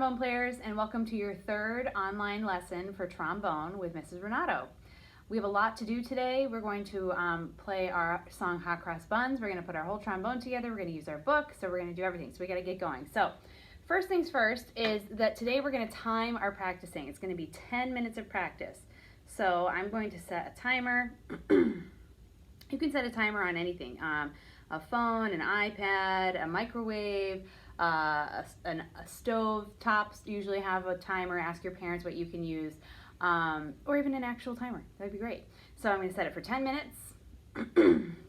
trombone players, and welcome to your third online lesson for trombone with Mrs. Rinaudo. We have a lot to do today. We're going to play our song Hot Cross Buns. We're going to put our whole trombone together. We're going to use our book, so we're going to do everything. So we got to get going. So first things first is that today we're going to time our practicing. It's going to be 10 minutes of practice. So I'm going to set a timer. You can set a timer on anything, a phone, an iPad, a microwave, a stove tops usually have a timer. Ask your parents what you can use, or even an actual timer. That would be great. So I'm going to set it for 10 minutes.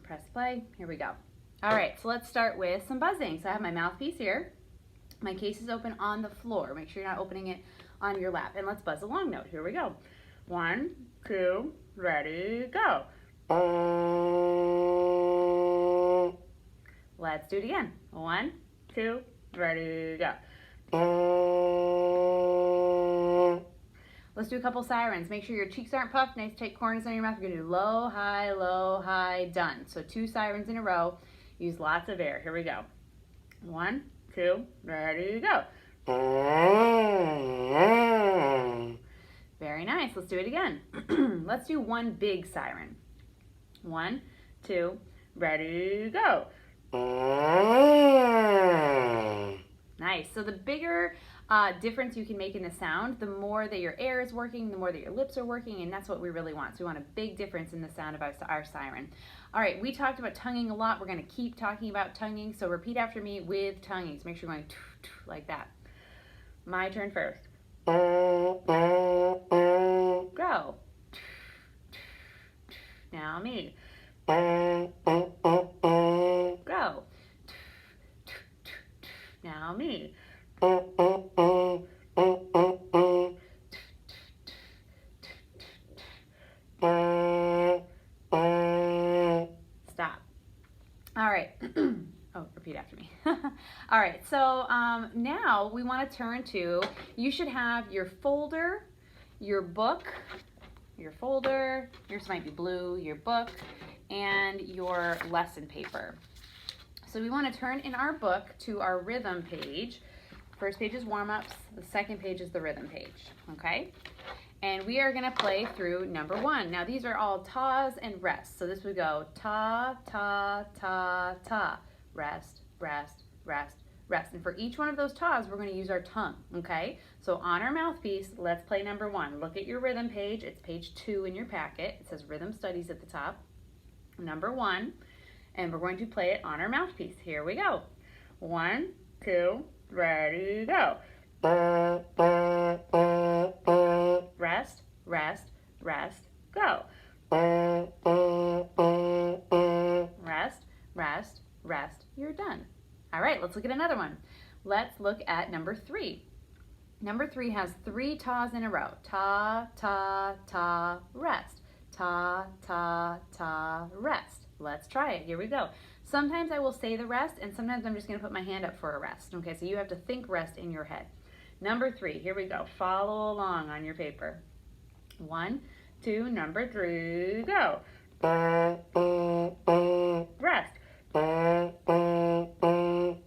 Press play. Here we go. All right, so let's start with some buzzing. So I have my mouthpiece here. My case is open on the floor. Make sure you're not opening it on your lap. And let's buzz a long note. Here we go. 1, 2, ready, go. Let's do it again. 1, 2, ready, go. Let's do a couple sirens. Make sure your cheeks aren't puffed. Nice tight corners on your mouth. You're going to do low, high, done. So 2 sirens in a row. Use lots of air. Here we go. 1, 2, ready, go. Very nice. Let's do it again. Let's do one big siren. 1, 2, ready, go. Nice. So the bigger difference you can make in the sound, the more that your air is working, the more that your lips are working, and that's what we really want. So we want a big difference in the sound of our siren. All right, we talked about tonguing a lot. We're going to keep talking about tonguing, so repeat after me with tonguing. So make sure you're going like that. My turn first. Go. Now me. Go. Now me. Stop. All right. Oh, repeat after me. All right, so now we want to turn to, you should have your folder, your book, yours might be blue, your book, and your lesson paper. So we want to turn in our book to our rhythm page. First page is warm-ups, the second page is the rhythm page, okay? And we are going to play through number 1. Now these are all tas and rests. So this would go ta, ta, ta, ta, rest, rest, rest, rest. And for each one of those tas, we're going to use our tongue, okay? So on our mouthpiece, let's play number 1. Look at your rhythm page. It's page 2 in your packet. It says Rhythm Studies at the top. Number 1. And we're going to play it on our mouthpiece. Here we go. 1, 2, ready, go. Rest, rest, rest, go. Rest, rest, rest, you're done. All right, let's look at another one. Let's look at number 3. Number 3 has 3 tas in a row. Ta, ta, ta, rest. Ta, ta, ta, rest. Let's try it. Here we go. Sometimes I will say the rest, and sometimes I'm just going to put my hand up for a rest. Okay, so you have to think rest in your head. Number 3, here we go. Follow along on your paper. 1, 2, number 3, go. Rest.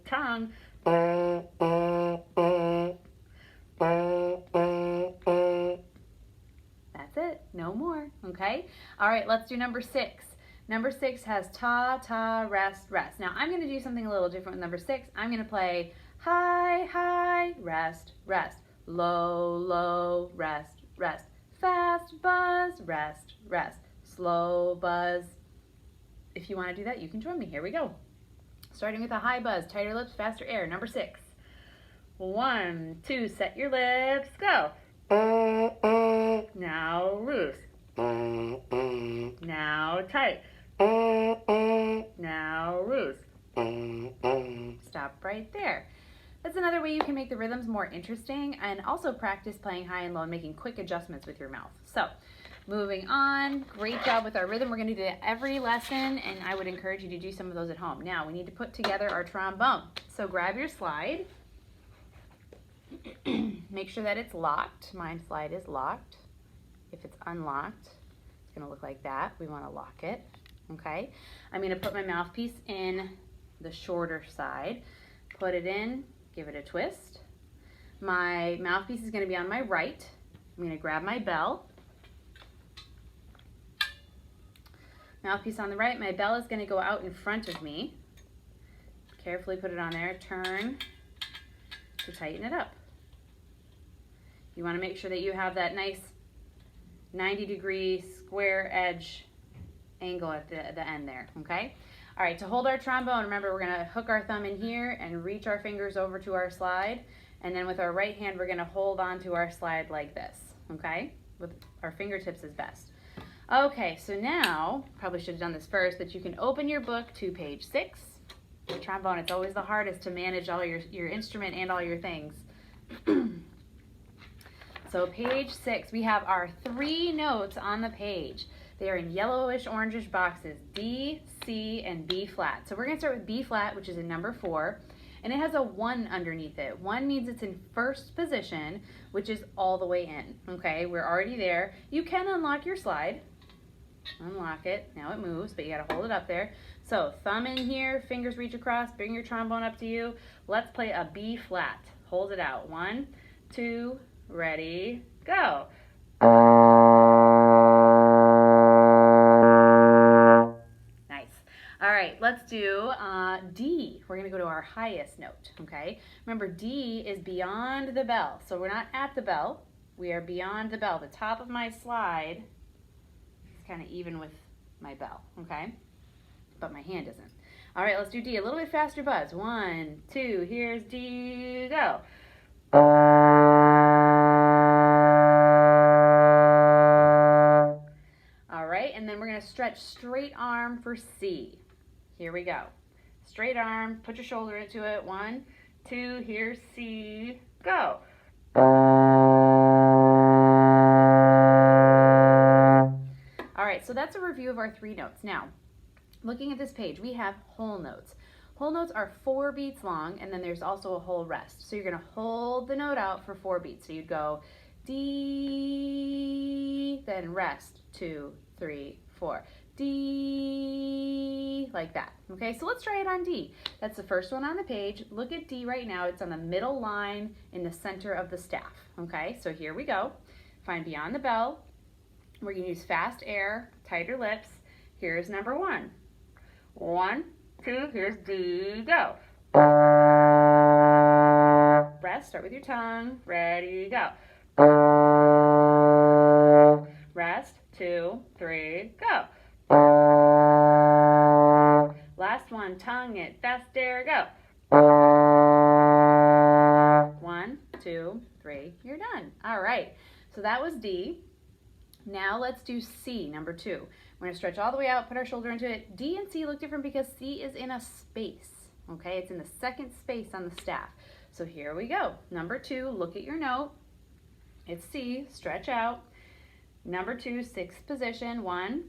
Tongue. That's it. No more. Okay? All right, let's do number 6. Number 6 has ta, ta, rest, rest. Now I'm going to do something a little different with number 6. I'm going to play high, high, rest, rest. Low, low, rest, rest. Fast buzz, rest, rest. Slow buzz. If you want to do that, you can join me. Here we go. Starting with a high buzz, tighter lips, faster air. Number 6. 1, 2, set your lips, go. Now loose. Now tight. Now loose. Stop right there. That's another way you can make the rhythms more interesting and also practice playing high and low and making quick adjustments with your mouth. So moving on, great job with our rhythm. We're going to do that every lesson, and I would encourage you to do some of those at home. Now we need to put together our trombone. So grab your slide. Make sure that it's locked. My slide is locked. If it's unlocked, it's going to look like that. We want to lock it. Okay, I'm going to put my mouthpiece in the shorter side, put it in, give it a twist, My mouthpiece is going to be on my right. I'm going to grab my bell. Mouthpiece on the right. My bell is going to go out in front of me. Carefully put it on there. Turn to tighten it up. You want to make sure that you have that nice 90-degree square edge angle at the end there, okay? All right, to hold our trombone, remember we're gonna hook our thumb in here and reach our fingers over to our slide, and then with our right hand, we're gonna hold on to our slide like this, okay? With our fingertips is best. Okay, so now, probably should have done this first, but you can open your book to page 6. The trombone, it's always the hardest to manage all your instrument and all your things. So page 6, we have our 3 notes on the page. They are in yellowish, orangish boxes, D, C, and B flat. So we're going to start with B flat, which is in number 4, and it has a 1 underneath it. 1 means it's in first position, which is all the way in, okay? We're already there. You can unlock your slide. Unlock it. Now it moves, but you got to hold it up there. So thumb in here, fingers reach across, bring your trombone up to you. Let's play a B flat. Hold it out. 1, 2, ready, go. Nice. All right, let's do D. We're going to go to our highest note, okay? Remember, D is beyond the bell. So we're not at the bell. We are beyond the bell. The top of my slide is kind of even with my bell, okay? But my hand isn't. All right, let's do D. A little bit faster buzz. 1, 2, here's D, go. And then we're going to stretch straight arm for C. Here we go. Straight arm, put your shoulder into it. 1, 2, here's C, go. All right, so that's a review of our 3 notes. Now, looking at this page, we have whole notes. Whole notes are 4 beats long, and then there's also a whole rest. So you're going to hold the note out for 4 beats. So you'd go D, then rest, 2, 3, 4. D, like that. Okay, so let's try it on D. That's the first one on the page. Look at D right now. It's on the middle line in the center of the staff. Okay, so here we go. Find beyond the bell. We're going to use fast air, tighter lips. Here's number 1. 1, 2, here's D, go. Rest, start with your tongue. Ready, go. Rest, 2, 3, go. Last one, tongue it, fast air, go. 1, 2, 3, you're done. All right, so that was D. Now let's do C, number 2. We're going to stretch all the way out, put our shoulder into it. D and C look different because C is in a space, okay? It's in the second space on the staff. So here we go. Number 2, look at your note. It's C, stretch out. Number 2, 6th position. 1,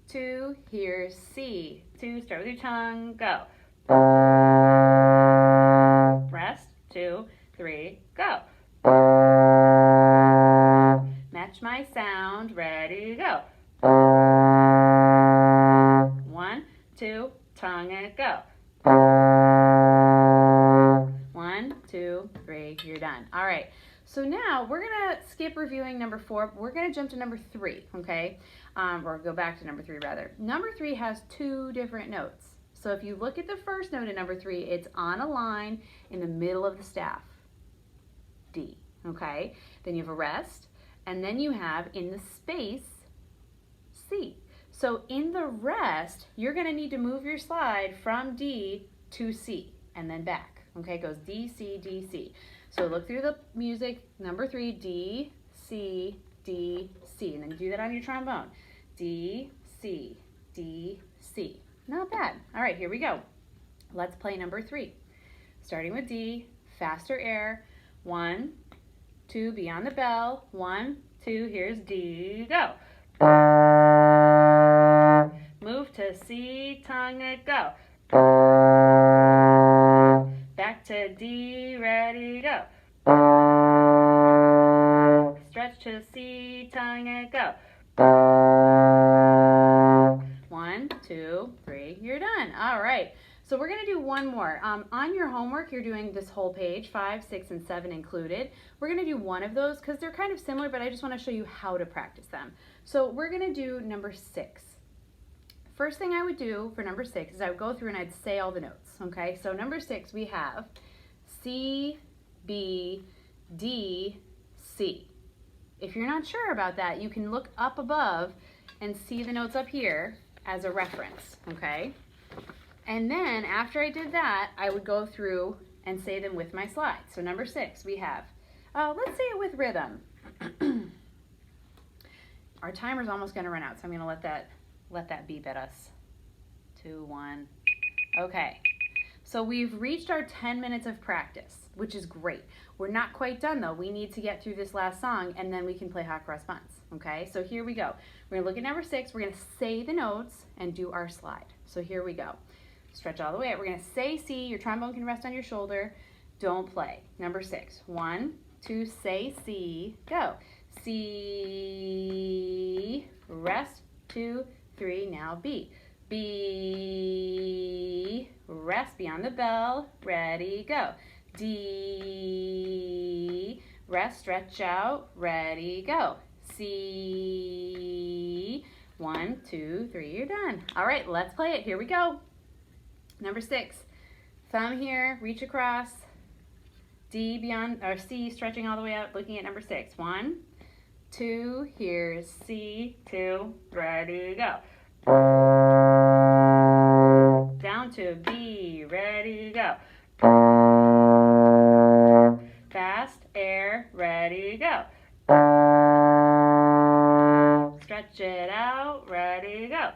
2, here's C. 2, start with your tongue, go. Rest, 2, 3, go. Match my sound, ready, go. 1, 2, tongue it, go. 1, 2, 3, you're done. All right. So now we're going to skip reviewing number 4. We're going to jump to number 3, okay? Or go back to number 3 rather. Number 3 has 2 different notes. So if you look at the first note in number 3, it's on a line in the middle of the staff, D, okay? Then you have a rest, and then you have in the space, C. So in the rest, you're going to need to move your slide from D to C and then back, okay? It goes D, C, D, C. So look through the music, number 3, D, C, D, C. And then you do that on your trombone. D, C, D, C. Not bad. All right, here we go. Let's play number 3. Starting with D, faster air. 1, 2, beyond the bell. 1, 2, here's D, go. Move to C, tongue it, go. Back to D, ready, go. Stretch to C, tongue it, go. 1, 2, 3, you're done. All right. So we're going to do one more. On your homework, you're doing this whole page, 5, 6, and 7 included. We're going to do one of those because they're kind of similar, but I just want to show you how to practice them. So we're going to do number 6. First thing I would do for number 6 is I would go through and I'd say all the notes, okay? So number 6, we have C, B, D, C. If you're not sure about that, you can look up above and see the notes up here as a reference, okay? And then after I did that, I would go through and say them with my slide. So number 6, we have, let's say it with rhythm. Our timer's almost gonna run out, so I'm gonna let that beep at us. 2, 1, okay. So we've reached our 10 minutes of practice, which is great. We're not quite done though. We need to get through this last song and then we can play Hot Cross Buns, okay? So here we go. We're gonna look at number 6, we're gonna say the notes and do our slide. So here we go. Stretch all the way out. We're gonna say C, your trombone can rest on your shoulder. Don't play. Number 6, 1, 2, say C, go. C, rest, 2, 3, now B. B, rest, beyond the bell, ready, go. D, rest, stretch out, ready, go. C, 1, 2, 3, you're done. All right, let's play it. Here we go. Number 6, thumb here, reach across. D beyond, or C, stretching all the way out, looking at number 6. 1, 2, here's C, 2, ready, go. Down to B, ready, go. Fast, air, ready, go. Stretch it out, ready, go.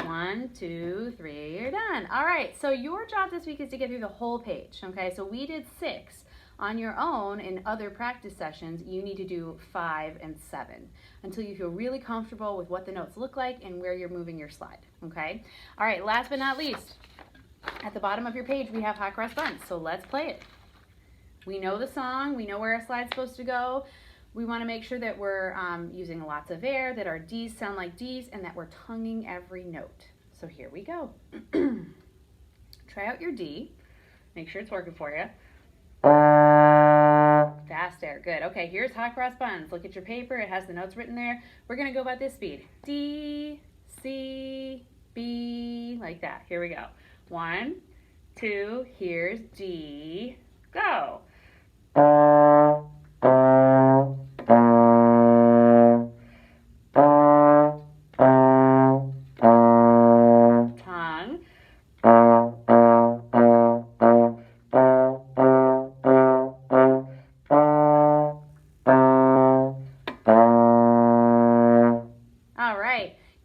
1, 2, 3, you're done. All right, so your job this week is to get through the whole page, okay? So we did 6. On your own, in other practice sessions, you need to do 5 and 7 until you feel really comfortable with what the notes look like and where you're moving your slide, okay? All right, last but not least, at the bottom of your page, we have Hot Cross Buns, so let's play it. We know the song, we know where our slide's supposed to go. We want to make sure that we're using lots of air, that our D's sound like D's, and that we're tonguing every note. So here we go. Try out your D. Make sure it's working for you. Fast air, good. Okay, here's Hot Cross Buns. Look at your paper, it has the notes written there. We're gonna go about this speed. D, C, B, like that. Here we go. 1, 2, here's D, go.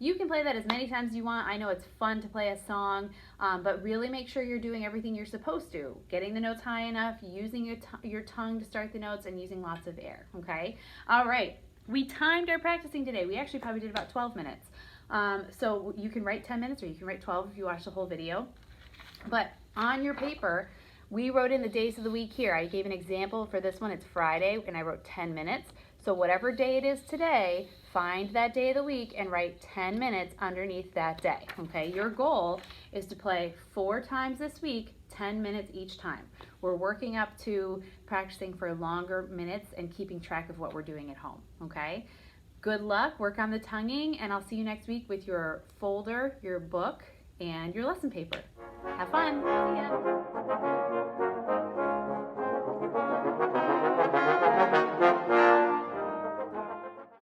You can play that as many times as you want. I know it's fun to play a song, but really make sure you're doing everything you're supposed to. Getting the notes high enough, using your tongue to start the notes, and using lots of air, okay? All right, we timed our practicing today. We actually probably did about 12 minutes. So you can write 10 minutes or you can write 12 if you watch the whole video. But on your paper, we wrote in the days of the week here. I gave an example for this one. It's Friday, and I wrote 10 minutes. So whatever day it is today, find that day of the week and write 10 minutes underneath that day, okay? Your goal is to play 4 times this week, 10 minutes each time. We're working up to practicing for longer minutes and keeping track of what we're doing at home, okay? Good luck, work on the tonguing, and I'll see you next week with your folder, your book, and your lesson paper. Have fun. See ya.